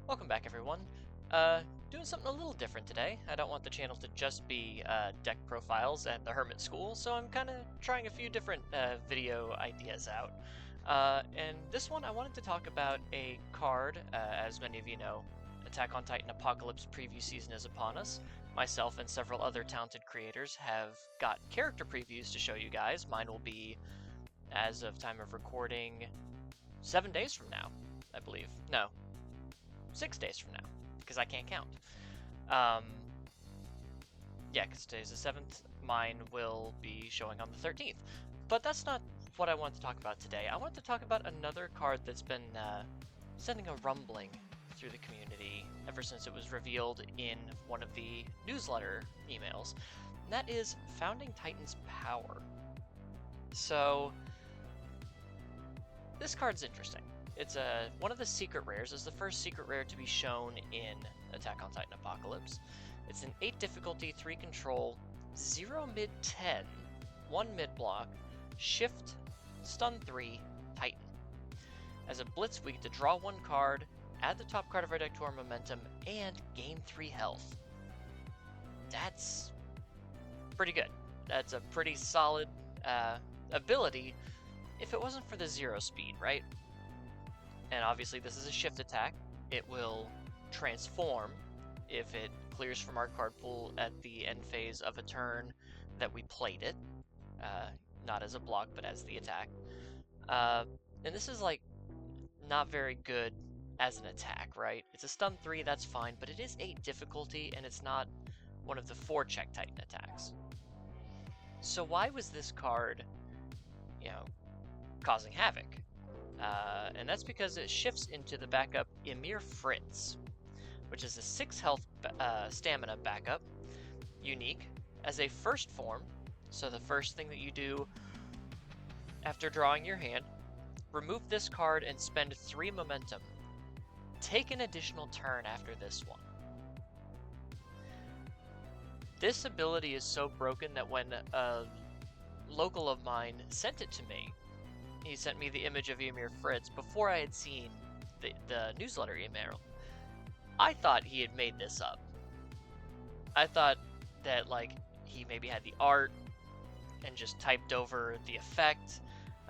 Welcome back, everyone. Doing something a little different today. I don't want the channel to just be deck profiles at the Hermit School, so I'm kind of trying a few different video ideas out. And this one, I wanted to talk about a card. As many of you know, Attack on Titan Apocalypse preview season is upon us. Myself and several other talented creators have got character previews to show you guys. Mine will be, as of time of recording, 7 days from now, I believe. No, 6 days from now, because I can't count. Yeah, because today's the 7th. Mine will be showing on the 13th. But that's not what I want to talk about today. I want to talk about another card that's been sending a rumbling through the community ever since it was revealed in one of the newsletter emails. And that is Founding Titan's Power. So, this card's interesting. It's one of the secret rares. It's the first secret rare to be shown in Attack on Titan Apocalypse. It's an 8 difficulty, 3 control, 0 mid 10, 1 mid block, shift, stun 3, Titan. As a blitz, we get to draw 1 card, add the top card of our deck to our momentum, and gain 3 health. That's pretty good. That's a pretty solid ability if it wasn't for the 0 speed, right? And obviously this is a shift attack. It will transform if it clears from our card pool at the end phase of a turn that we played it. Not as a block, but as the attack. And this is like not very good as an attack, right? It's a stun 3, that's fine, but it is 8 difficulty and it's not one of the 4 check Titan attacks. So why was this card, causing havoc? And that's because it shifts into the backup Ymir Fritz, which is a 6 health stamina backup, unique, as a first form. So the first thing that you do after drawing your hand, remove this card and spend 3 momentum. Take an additional turn after this one. This ability is so broken that when a local of mine sent it to me, he sent me the image of Ymir Fritz before I had seen the newsletter email. I thought he had made this up. I thought that he maybe had the art and just typed over the effect.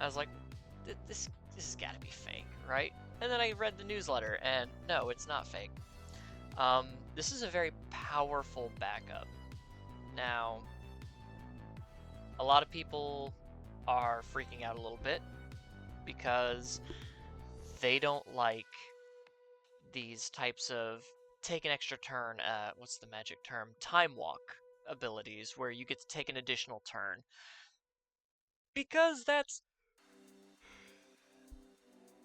I was like, this has got to be fake, right? And then I read the newsletter, and no, it's not fake. This is a very powerful backup. Now, a lot of people are freaking out a little bit because they don't like these types of take an extra turn, what's the magic term? Time walk abilities, where you get to take an additional turn. Because that's...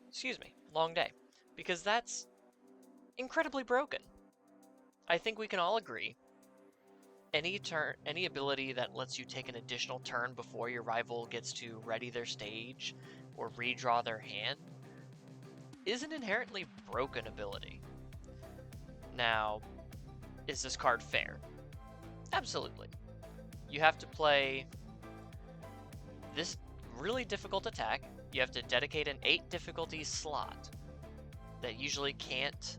Excuse me, long day. Because that's incredibly broken. I think we can all agree. Any ability that lets you take an additional turn before your rival gets to ready their stage or redraw their hand is an inherently broken ability. Now, is this card fair? Absolutely. You have to play this really difficult attack. You have to dedicate an 8 difficulty slot that usually can't,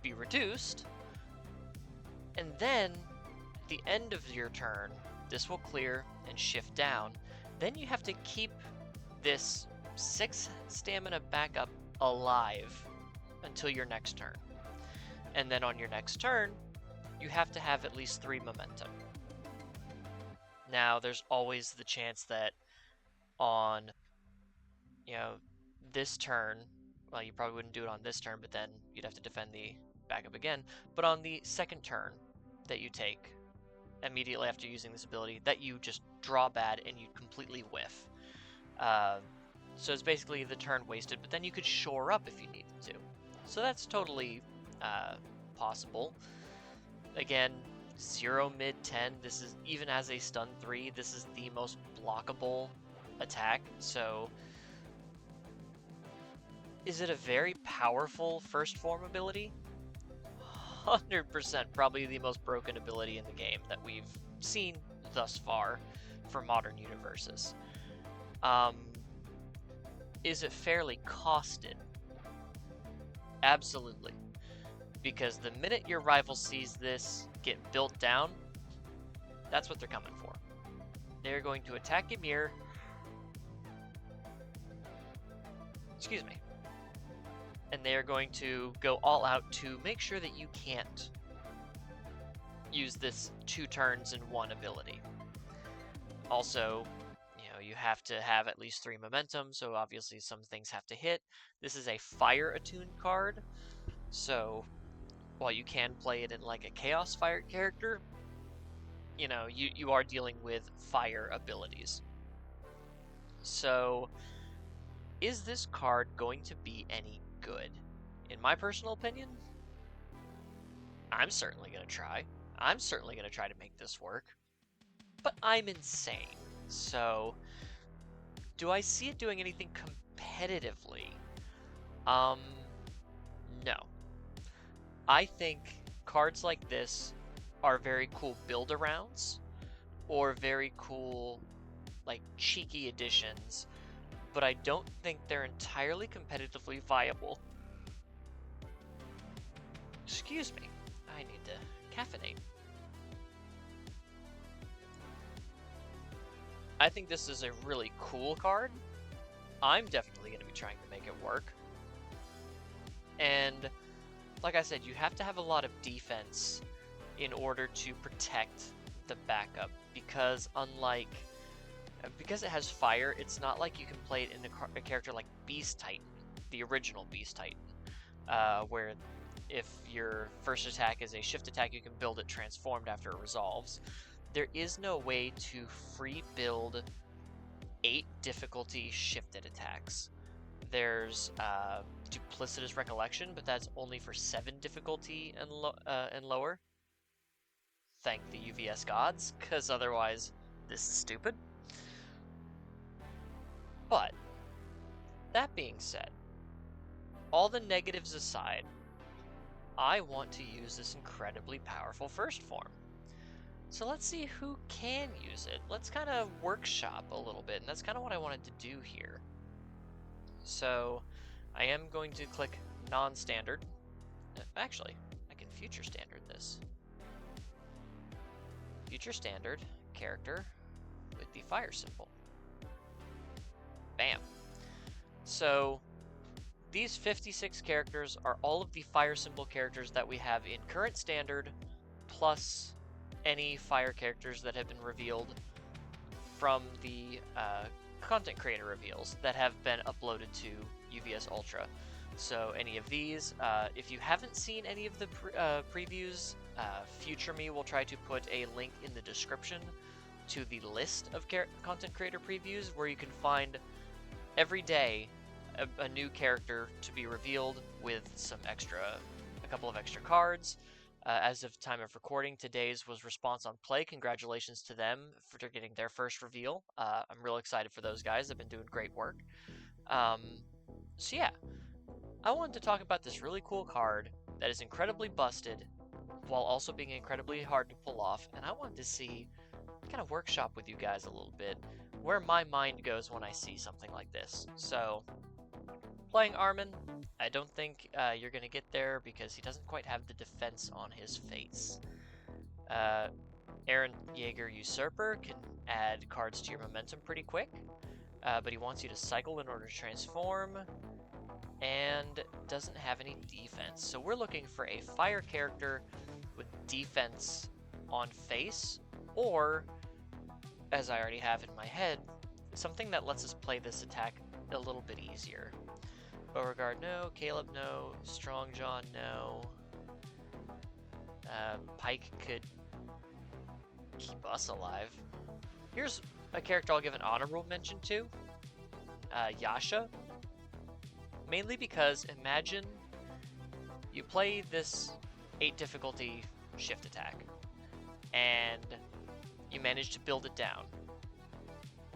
be reduced. And then, at the end of your turn, this will clear and shift down. Then you have to keep this 6 stamina backup alive until your next turn. And then on your next turn, you have to have at least 3 momentum. Now, there's always the chance that on, this turn, well, you probably wouldn't do it on this turn, but then you'd have to defend the backup again. But on the second turn that you take immediately after using this ability, that you just draw bad and you completely whiff. So it's basically the turn wasted, but then you could shore up if you needed to. So that's totally possible. Again, 0 mid 10, this is, even as a stun 3, this is the most blockable attack. So is it a very powerful first form ability? 100% probably the most broken ability in the game that we've seen thus far for modern universes. Is it fairly costed? Absolutely. Because the minute your rival sees this get built down, that's what they're coming for. They're going to attack Ymir. Excuse me. And they are going to go all out to make sure that you can't use this 2 turns in 1 ability. Also, you have to have at least 3 momentum, so obviously some things have to hit. This is a fire attuned card, so while you can play it in like a chaos fire character, you are dealing with fire abilities. So is this card going to be any good? In my personal opinion, I'm certainly going to try. I'm certainly going to try to make this work. But I'm insane. So do I see it doing anything competitively? No. I think cards like this are very cool build-arounds or very cool, like, cheeky additions, but I don't think they're entirely competitively viable. Excuse me, I need to caffeinate. I think this is a really cool card. I'm definitely going to be trying to make it work. And like I said, you have to have a lot of defense in order to protect the backup, because because it has fire, it's not like you can play it in a character like Beast Titan, the original Beast Titan, where if your first attack is a shift attack, you can build it transformed after it resolves. There is no way to free build 8 difficulty shifted attacks. There's Duplicitous Recollection, but that's only for 7 difficulty and lower. Thank the UVS gods, because otherwise this is stupid. But that being said, all the negatives aside, I want to use this incredibly powerful first form. So let's see who can use it. Let's kind of workshop a little bit, and that's kind of what I wanted to do here. So I am going to click non-standard. Actually, I can future standard this. Future standard character with the fire symbol. Bam. So these 56 characters are all of the fire symbol characters that we have in current standard, plus any fire characters that have been revealed from the content creator reveals that have been uploaded to UVS Ultra. So any of these, if you haven't seen any of the previews, Future Me will try to put a link in the description to the list of content creator previews, where you can find every day a new character to be revealed with a couple of extra cards. As of time of recording, today's was Response on Play. Congratulations to them for getting their first reveal. I'm real excited for those guys. They've been doing great work. So yeah, I wanted to talk about this really cool card that is incredibly busted while also being incredibly hard to pull off, and I wanted to see, kind of workshop with you guys a little bit, where my mind goes when I see something like this. So, playing Armin, I don't think you're going to get there because he doesn't quite have the defense on his face. Aaron Jaeger Usurper can add cards to your momentum pretty quick, but he wants you to cycle in order to transform, and doesn't have any defense. So we're looking for a fire character with defense on face, or, as I already have in my head, something that lets us play this attack a little bit easier. Beauregard, no. Caleb, no. Strong John, no. Pike could keep us alive. Here's a character I'll give an honorable mention to. Yasha. Mainly because, imagine you play this 8 difficulty shift attack, and you manage to build it down,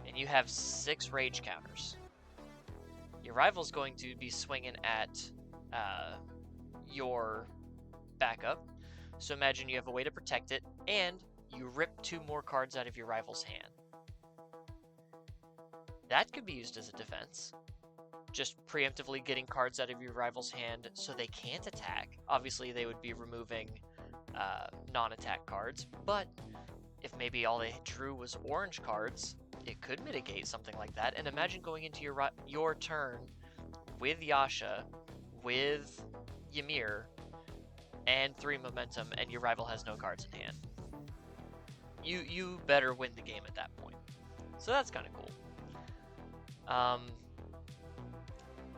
and you have 6 rage counters. Your rival's going to be swinging at your backup, so imagine you have a way to protect it, and you rip 2 more cards out of your rival's hand. That could be used as a defense. just preemptively getting cards out of your rival's hand so they can't attack. Obviously, they would be removing non-attack cards, but if maybe all they drew was orange cards, it could mitigate something like that. And imagine going into your turn with Yasha, with Ymir, and 3 momentum, and your rival has no cards in hand. You better win the game at that point. So that's kind of cool.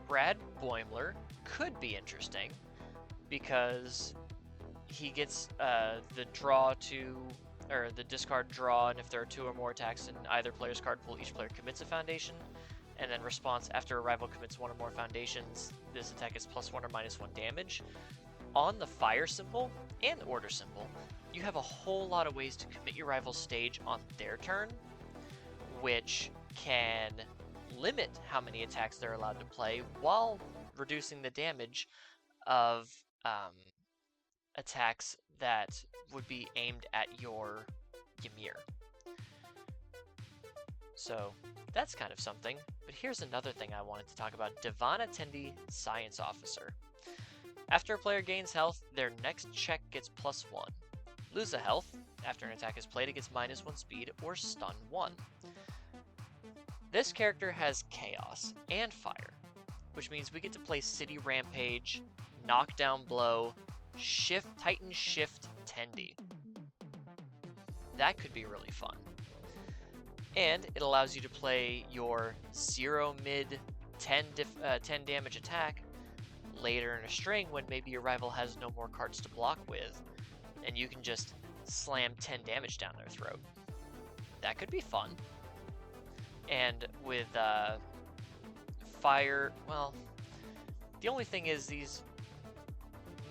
Brad Boimler could be interesting because he gets the draw to, or the discard draw, and if there are 2 or more attacks in either player's card pool, each player commits a foundation, and then response after a rival commits 1 or more foundations, this attack is +1 or -1 damage. On the fire symbol and order symbol, you have a whole lot of ways to commit your rival's stage on their turn, which can limit how many attacks they're allowed to play while reducing the damage of attacks that would be aimed at your Ymir. So that's kind of something. But here's another thing I wanted to talk about. Divan Attendee Science Officer. After a player gains health, their next check gets +1. Lose a health. After an attack is played, it gets -1 speed or stun 1. This character has Chaos and Fire, which means we get to play City Rampage, Knockdown Blow, Titan Shift Tendi. That could be really fun. And it allows you to play your 0 mid 10 damage attack later in a string when maybe your rival has no more cards to block with, and you can just slam 10 damage down their throat. That could be fun. And with Fire, well, the only thing is these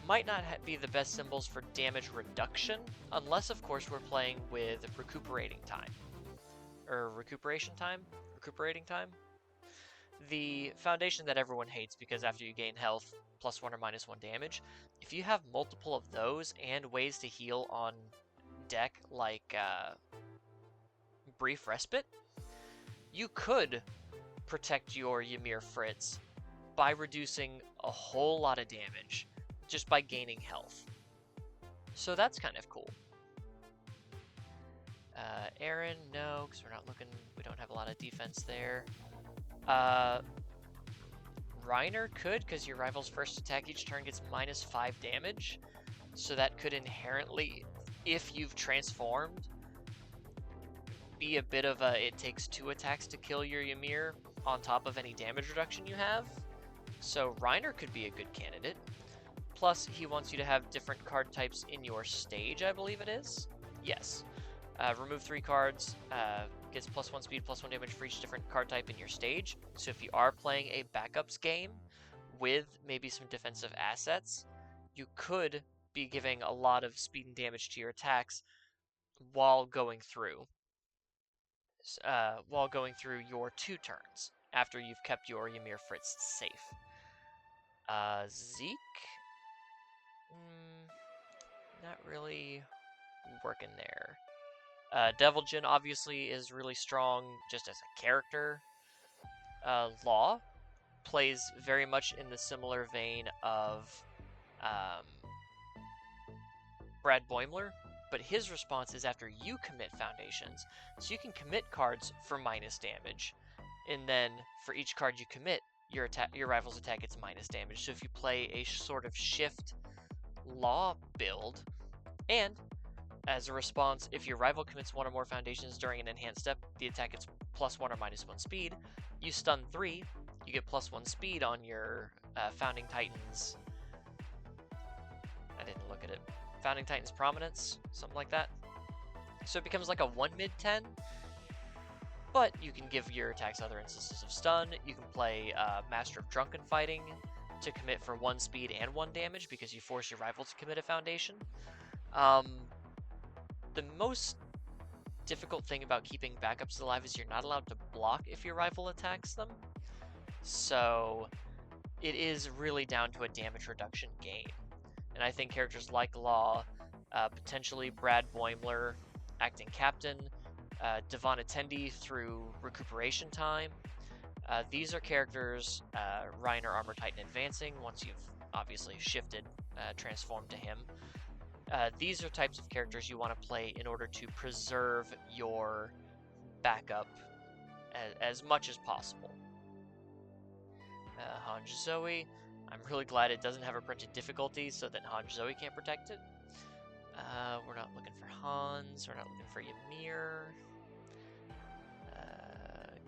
might not be the best symbols for damage reduction, unless of course we're playing with recuperating time. The foundation that everyone hates because after you gain health, +1 or -1 damage, if you have multiple of those and ways to heal on deck like Brief Respite, you could protect your Ymir Fritz by reducing a whole lot of damage just by gaining health. So that's kind of cool. Aaron, no, because we don't have a lot of defense there. Reiner could, because your rival's first attack each turn gets -5 damage. So that could inherently, if you've transformed, be a bit of a it takes 2 attacks to kill your Ymir on top of any damage reduction you have. So Reiner could be a good candidate. Plus, he wants you to have different card types in your stage, I believe it is. Yes. Remove 3 cards, gets +1 speed, +1 damage for each different card type in your stage. So if you are playing a backups game with maybe some defensive assets, you could be giving a lot of speed and damage to your attacks while going through your 2 turns after you've kept your Ymir Fritz safe. Zeke? Not really working there. Deviljin obviously is really strong just as a character. Law plays very much in the similar vein of Brad Boimler, but his response is after you commit foundations. So you can commit cards for minus damage, and then for each card you commit, your rival's attack gets minus damage. So if you play a sort of shift Law build, and as a response, if your rival commits 1 or more foundations during an enhanced step, the attack gets +1 or -1 speed. You stun 3, you get +1 speed on your Founding Titans. I didn't look at it. Founding Titans Prominence, something like that. So it becomes like a 1 mid 10, but you can give your attacks other instances of stun. You can play Master of Drunken Fighting to commit for 1 speed and 1 damage because you force your rival to commit a foundation. The most difficult thing about keeping backups alive is you're not allowed to block if your rival attacks them. So it is really down to a damage reduction game. And I think characters like Law, potentially Brad Boimler acting captain, Divan Attendee through recuperation time, These are characters, Reiner Armor Titan Advancing, once you've obviously shifted, transformed to him. These are types of characters you want to play in order to preserve your backup as much as possible. Hanj Zoe, I'm really glad it doesn't have a printed difficulty so that Hanj Zoe can't protect it. We're not looking for Hans, we're not looking for Ymir.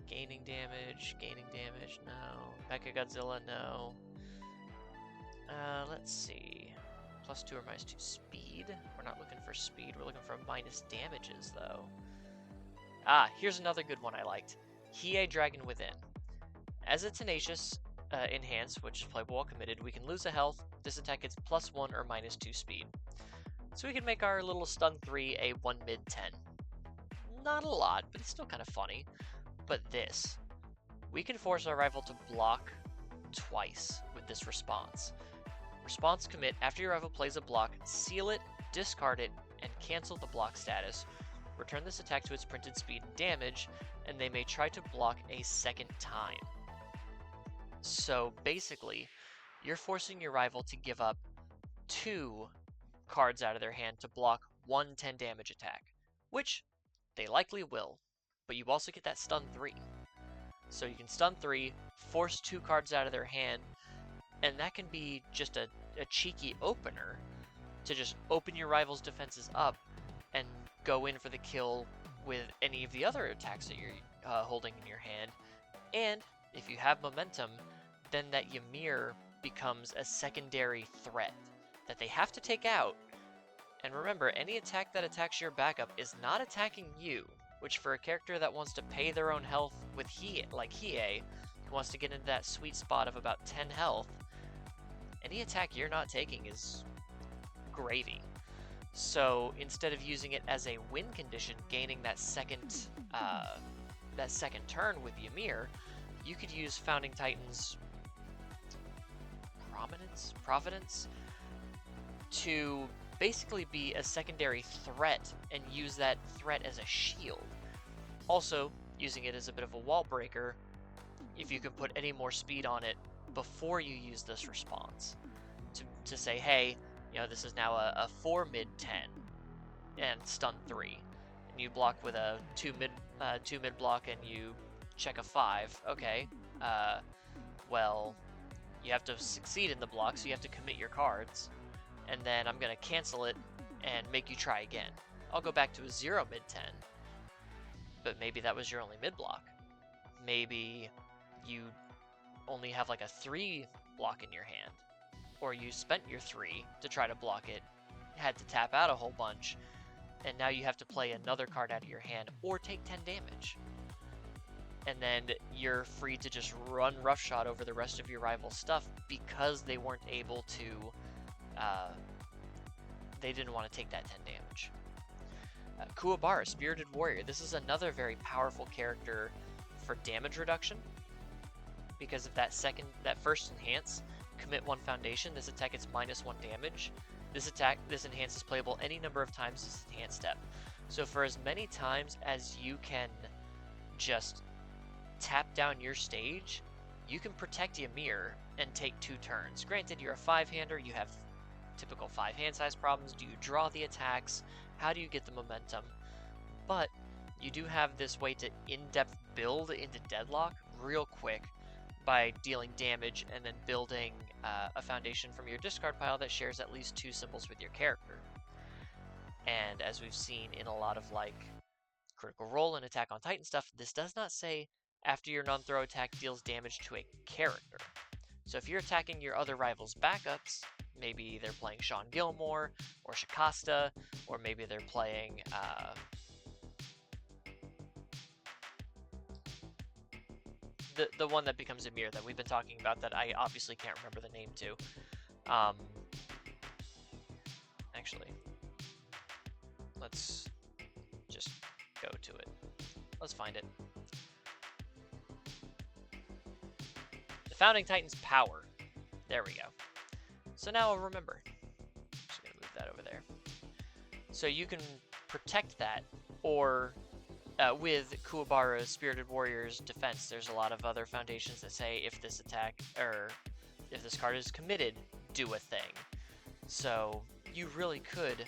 Gaining damage, no. Mecha Godzilla, no. Let's see. +2 or -2 speed. We're not looking for speed, we're looking for minus damages, though. Here's another good one I liked. Hiei Dragon Within. As a Tenacious Enhance, which is playable while committed, we can lose a health. This attack gets +1 or -2 speed. So we can make our little stun 3 a 1 mid 10. Not a lot, but it's still kind of funny. But this, we can force our rival to block twice with this response. Response commit, after your rival plays a block, seal it, discard it, and cancel the block status. Return this attack to its printed speed and damage, and they may try to block a second time. So basically, you're forcing your rival to give up 2 cards out of their hand to block 1 10 damage attack, which they likely will, but you also get that stun 3. So you can stun 3, force 2 cards out of their hand, and that can be just a cheeky opener to just open your rival's defenses up and go in for the kill with any of the other attacks that you're holding in your hand. And if you have momentum, then that Ymir becomes a secondary threat that they have to take out. And remember, any attack that attacks your backup is not attacking you, which for a character that wants to pay their own health with Hiei, who wants to get into that sweet spot of about 10 health, any attack you're not taking is gravy. So instead of using it as a win condition, gaining that second turn with Ymir, you could use Founding Titan's Providence to basically be a secondary threat and use that threat as a shield. Also, using it as a bit of a wall breaker if you can put any more speed on it before you use this response. To say, hey, this is now a 4 mid 10 and stun 3. And you block with a 2 mid block and you check a 5. Okay, well, you have to succeed in the block, so you have to commit your cards. And then I'm going to cancel it and make you try again. I'll go back to a 0 mid 10, but maybe that was your only mid block. Maybe you only have like a 3 block in your hand, or you spent your 3 to try to block it, had to tap out a whole bunch, and now you have to play another card out of your hand or take 10 damage. And then you're free to just run roughshod over the rest of your rival's stuff because they weren't able to they didn't want to take that 10 damage. Kuwabara, Spirited Warrior. This is another very powerful character for damage reduction because of that first enhance. Commit 1 foundation. This attack gets -1 damage. This enhance is playable any number of times as enhance step. So for as many times as you can just tap down your stage, you can protect Ymir and take 2 turns. Granted, you're a 5-hander, you have typical 5-hand size problems. Do you draw the attacks? How do you get the momentum? But you do have this way to in-depth build into Deadlock real quick by dealing damage and then building a foundation from your discard pile that shares at least 2 symbols with your character. And as we've seen in a lot of Critical Role and Attack on Titan stuff, this does not say after your non-throw attack deals damage to a character. So if you're attacking your other rival's backups, maybe they're playing Sean Gilmore or Shikasta, or maybe they're playing the one that becomes Ymir that we've been talking about that I obviously can't remember the name to. Actually, let's just go to it. Let's find it. The Founding Titan's Power. There we go. So now I'll remember. I'm just going to move that over there. So you can protect that, or with Kuwabara's Spirited Warrior's defense, there's a lot of other foundations that say if this attack, or if this card is committed, do a thing. So you really could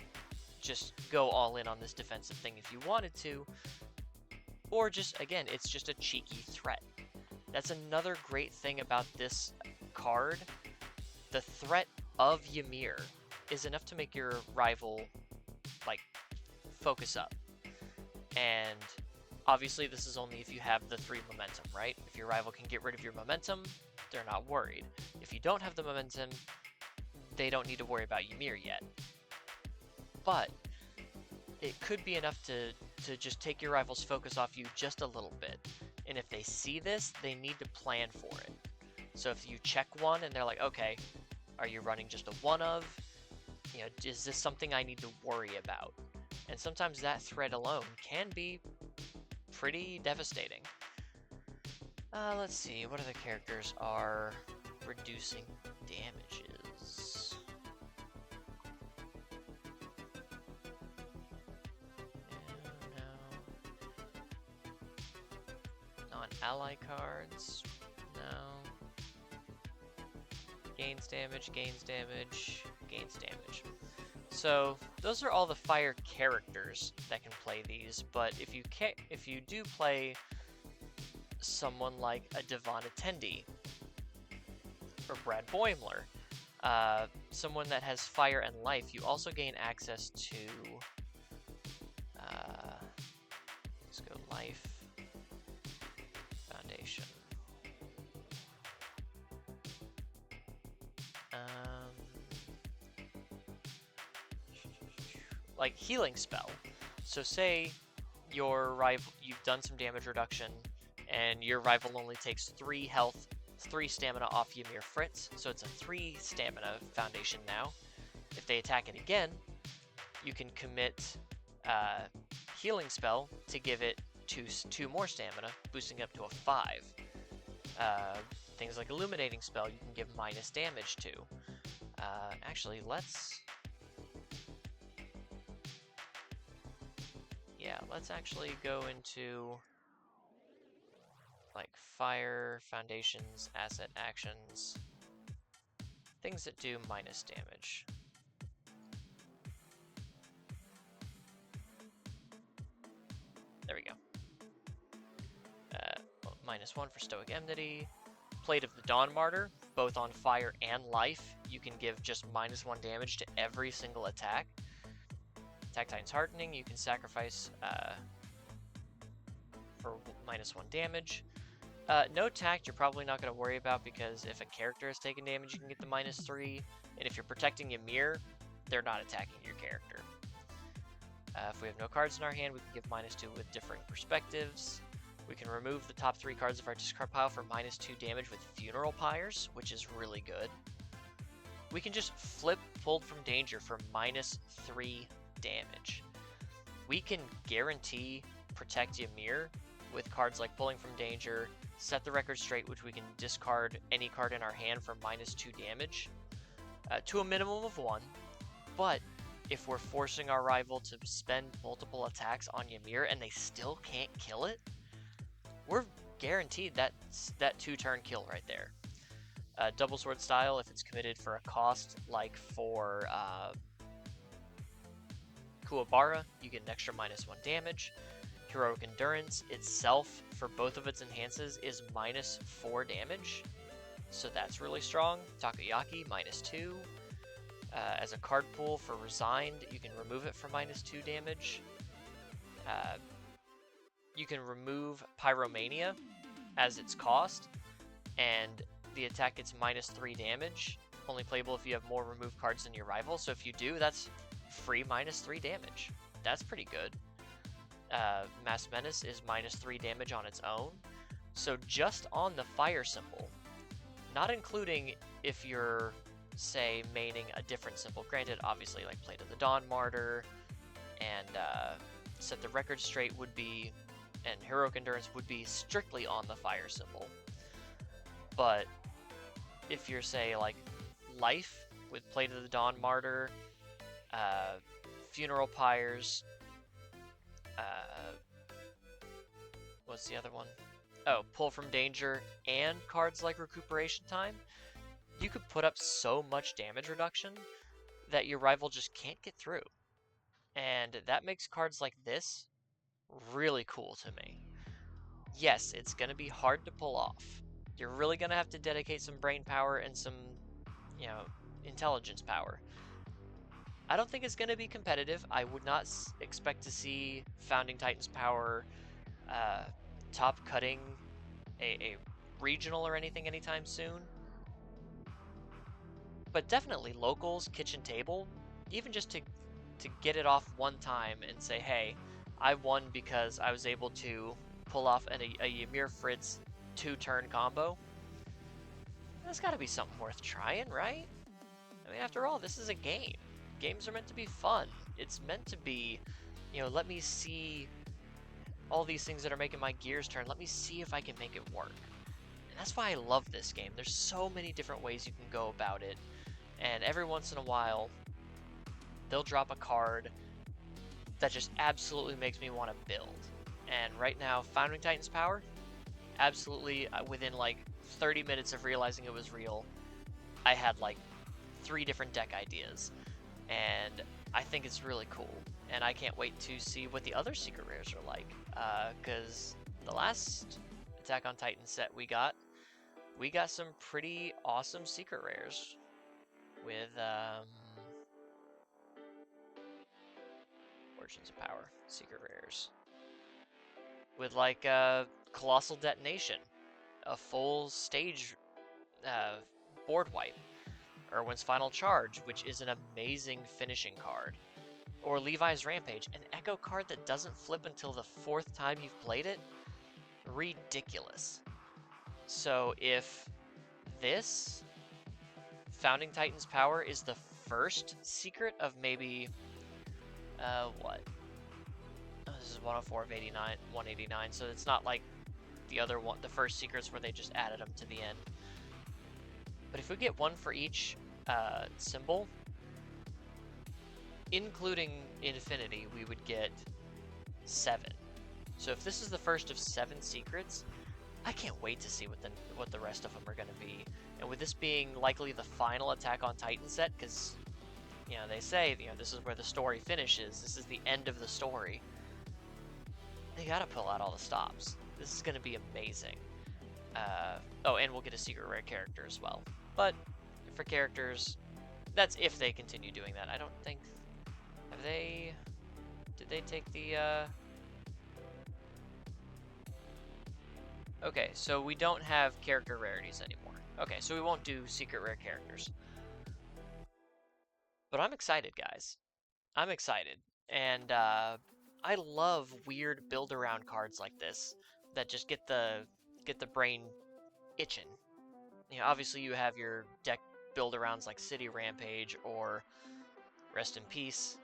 just go all in on this defensive thing if you wanted to, or just, again, it's just a cheeky threat. That's another great thing about this card. The threat of Ymir is enough to make your rival, like, focus up. And obviously this is only if you have the 3 momentum, right? If your rival can get rid of your momentum, they're not worried. If you don't have the momentum, they don't need to worry about Ymir yet. But it could be enough to just take your rival's focus off you just a little bit. And if they see this, they need to plan for it. So if you check one and they're like, okay, are you running just a one of? You know, is this something I need to worry about? And sometimes that threat alone can be pretty devastating. Let's see, what other characters are reducing damages? No. Non-ally cards? No. Gains damage, gains damage, gains damage. So those are all the fire characters that can play these, but if you do play someone like a Devon Attendee or Brad Boimler, someone that has fire and life, you also gain access to let's go life, foundation. Like healing spell. So say your rival, you've done some damage reduction, and your rival only takes 3 health, 3 stamina off Ymir Fritz, so it's a 3 stamina foundation now. If they attack it again, you can commit healing spell to give it 2 more stamina, boosting it up to a 5. Things like illuminating spell you can give minus damage to. Actually, let's actually go into like fire, foundations, asset actions, things that do minus damage. There we go. -1 for Stoic Enmity. Plate of the Dawn Martyr, both on fire and life, you can give just -1 damage to every single attack. Attack Titan's Hardening, you can sacrifice for -1 damage. No tact, you're probably not going to worry about, because if a character has taken damage, you can get the -3, and if you're protecting Ymir, they're not attacking your character. If we have no cards in our hand, we can give -2 with differing perspectives. We can remove the top 3 cards of our discard pile for -2 damage with Funeral Pyres, which is really good. We can just flip Pulled from Danger for -3 damage. We can guarantee protect Ymir with cards like Pulling from Danger, Set the Record Straight, which we can discard any card in our hand for -2 damage, to a minimum of 1. But if we're forcing our rival to spend multiple attacks on Ymir and they still can't kill it, we're guaranteed that 2-turn kill right there. Double Sword Style, if it's committed for a cost, like for Kuwabara, you get an extra -1 damage. Heroic Endurance itself, for both of its enhances, is -4 damage, so that's really strong. Takoyaki, -2. As a card pool for Resigned, you can remove it for -2 damage. You can remove Pyromania as its cost, and the attack gets -3 damage, only playable if you have more removed cards than your rival, so if you do, that's free -3 damage. That's pretty good. Mass Menace is -3 damage on its own, so just on the fire symbol, not including if you're, say, maining a different symbol, granted, obviously, like Plate of the Dawn Martyr, and Set the Record Straight would be, and Heroic Endurance would be strictly on the fire symbol. But if you're, say, like Life with Plate of the Dawn Martyr, Funeral Pyres, what's the other one? Oh, pull from danger and cards like recuperation time. You could put up so much damage reduction that your rival just can't get through. And that makes cards like this really cool to me. Yes, it's going to be hard to pull off. You're really going to have to dedicate some brain power and some, intelligence power. I don't think it's going to be competitive. I would not expect to see Founding Titans power top cutting a regional or anything anytime soon. But definitely locals, kitchen table, even just to get it off one time and say, hey, I won because I was able to pull off a Ymir Fritz 2-turn combo. That's got to be something worth trying, right? I mean, after all, this is a game. Games are meant to be fun. It's meant to be, let me see all these things that are making my gears turn. Let me see if I can make it work. And that's why I love this game. There's so many different ways you can go about it. And every once in a while, they'll drop a card that just absolutely makes me want to build. And right now, Founding Titans power, absolutely, within like 30 minutes of realizing it was real, I had like 3 different deck ideas. And I think it's really cool. And I can't wait to see what the other secret rares are like. Because the last Attack on Titan set we got some pretty awesome secret rares. With, Origins of Power, secret rares. With like Colossal Detonation, a full stage board wipe. Irwin's Final Charge, which is an amazing finishing card. Or Levi's Rampage, an Echo card that doesn't flip until the 4th time you've played it? Ridiculous. So if this Founding Titans power is the first secret of maybe, what? Oh, this is 104 of 89, 189, so it's not like the other one, the first secrets where they just added them to the end. But if we get one for each symbol, including Infinity, we would get 7. So if this is the first of 7 secrets, I can't wait to see what the rest of them are going to be. And with this being likely the final Attack on Titan set, because they say this is where the story finishes. This is the end of the story. They gotta pull out all the stops. This is going to be amazing. Oh, and we'll get a secret rare character as well. But for characters, that's if they continue doing that. I don't think... Did they take the... Okay, so we don't have character rarities anymore. Okay, so we won't do secret rare characters. But I'm excited, guys. I'm excited. And I love weird build-around cards like this that just get the brain itching. Obviously you have your deck build-arounds like City Rampage or Rest in Peace,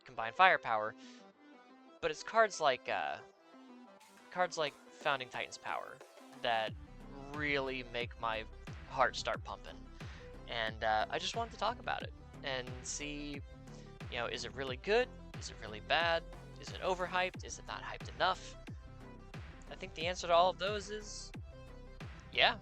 Combined Firepower, but it's cards like Founding Titans Power that really make my heart start pumping. And I just wanted to talk about it and see, is it really good? Is it really bad? Is it overhyped? Is it not hyped enough? I think the answer to all of those is, yeah,